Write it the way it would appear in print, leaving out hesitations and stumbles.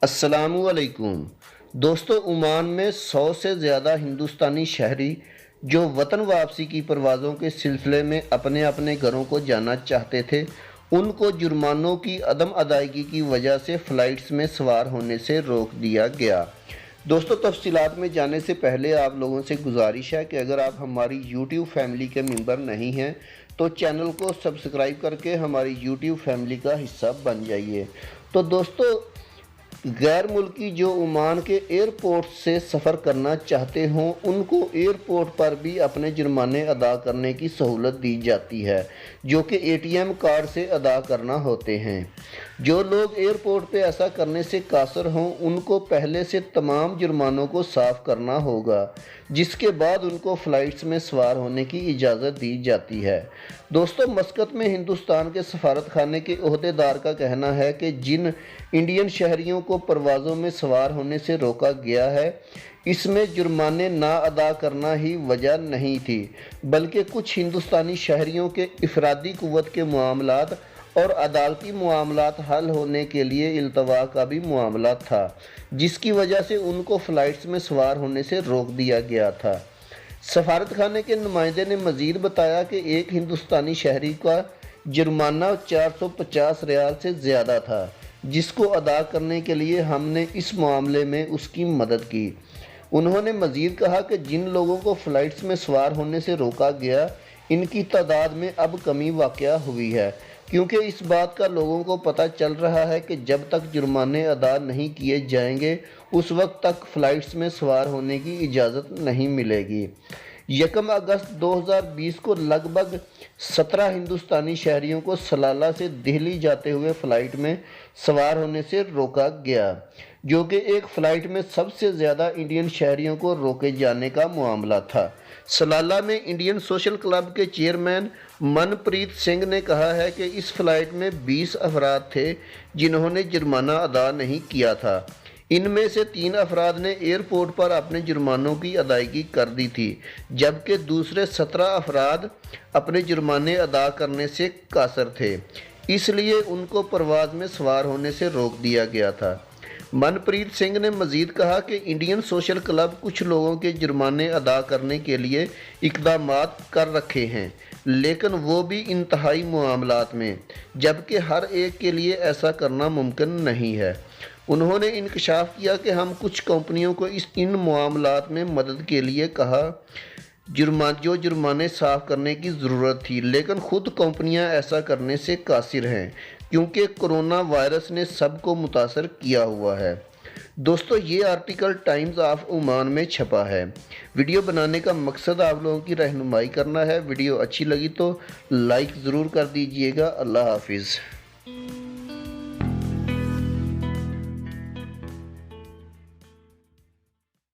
السلام علیکم دوستو، عمان میں 100 سے زیادہ ہندوستانی شہری جو وطن واپسی کی پروازوں کے سلسلے میں اپنے اپنے گھروں کو جانا چاہتے تھے، ان کو جرمانوں کی عدم ادائیگی کی وجہ سے فلائٹس میں سوار ہونے سے روک دیا گیا۔ دوستو، تفصیلات میں جانے سے پہلے آپ لوگوں سے گزارش ہے کہ اگر آپ ہماری یوٹیوب فیملی کے ممبر نہیں ہیں تو چینل کو سبسکرائب کر کے ہماری یوٹیوب فیملی کا حصہ بن جائیے۔ تو دوستو، غیر ملکی جو عمان کے ایئرپورٹ سے سفر کرنا چاہتے ہوں، ان کو ایئرپورٹ پر بھی اپنے جرمانے ادا کرنے کی سہولت دی جاتی ہے، جو کہ اے ٹی ایم کارڈ سے ادا کرنا ہوتے ہیں۔ جو لوگ ایئرپورٹ پہ ایسا کرنے سے قاصر ہوں، ان کو پہلے سے تمام جرمانوں کو صاف کرنا ہوگا، جس کے بعد ان کو فلائٹس میں سوار ہونے کی اجازت دی جاتی ہے۔ دوستو، مسقط میں ہندوستان کے سفارت خانے کے عہدیدار کا کہنا ہے کہ جن انڈین شہریوں کو پروازوں میں سوار ہونے سے روکا گیا ہے، اس میں جرمانے نہ ادا کرنا ہی وجہ نہیں تھی، بلکہ کچھ ہندوستانی شہریوں کے افرادی قوت کے معاملات اور عدالتی معاملات حل ہونے کے لیے التوا کا بھی معاملہ تھا، جس کی وجہ سے ان کو فلائٹس میں سوار ہونے سے روک دیا گیا تھا۔ سفارت خانے کے نمائندے نے مزید بتایا کہ ایک ہندوستانی شہری کا جرمانہ 450 ریال سے زیادہ تھا، جس کو ادا کرنے کے لیے ہم نے اس معاملے میں اس کی مدد کی۔ انہوں نے مزید کہا کہ جن لوگوں کو فلائٹس میں سوار ہونے سے روکا گیا، ان کی تعداد میں اب کمی واقع ہوئی ہے، کیونکہ اس بات کا لوگوں کو پتہ چل رہا ہے کہ جب تک جرمانے ادا نہیں کیے جائیں گے، اس وقت تک فلائٹس میں سوار ہونے کی اجازت نہیں ملے گی۔ 1 اگست 2020 کو لگ بھگ 17 ہندوستانی شہریوں کو سلالہ سے دہلی جاتے ہوئے فلائٹ میں سوار ہونے سے روکا گیا، جو کہ ایک فلائٹ میں سب سے زیادہ انڈین شہریوں کو روکے جانے کا معاملہ تھا۔ سلالہ میں انڈین سوشل کلب کے چیئرمین من پریت سنگھ نے کہا ہے کہ اس فلائٹ میں 20 افراد تھے جنہوں نے جرمانہ ادا نہیں کیا تھا۔ ان میں سے 3 افراد نے ایئرپورٹ پر اپنے جرمانوں کی ادائیگی کر دی تھی، جبکہ دوسرے 17 افراد اپنے جرمانے ادا کرنے سے قاصر تھے، اس لیے ان کو پرواز میں سوار ہونے سے روک دیا گیا تھا۔ من پریت سنگھ نے مزید کہا کہ انڈین سوشل کلب کچھ لوگوں کے جرمانے ادا کرنے کے لیے اقدامات کر رکھے ہیں، لیکن وہ بھی انتہائی معاملات میں، جبکہ ہر ایک کے لیے ایسا کرنا ممکن نہیں ہے۔ انہوں نے انکشاف کیا کہ ہم کچھ کمپنیوں کو ان معاملات میں مدد کے لیے کہا جو جرمانے صاف کرنے کی ضرورت تھی، لیکن خود کمپنیاں ایسا کرنے سے قاصر ہیں، کیونکہ کرونا وائرس نے سب کو متاثر کیا ہوا ہے۔ دوستو، یہ آرٹیکل ٹائمز آف عمان میں چھپا ہے۔ ویڈیو بنانے کا مقصد آپ لوگوں کی رہنمائی کرنا ہے۔ ویڈیو اچھی لگی تو لائک ضرور کر دیجئے گا۔ اللہ حافظ۔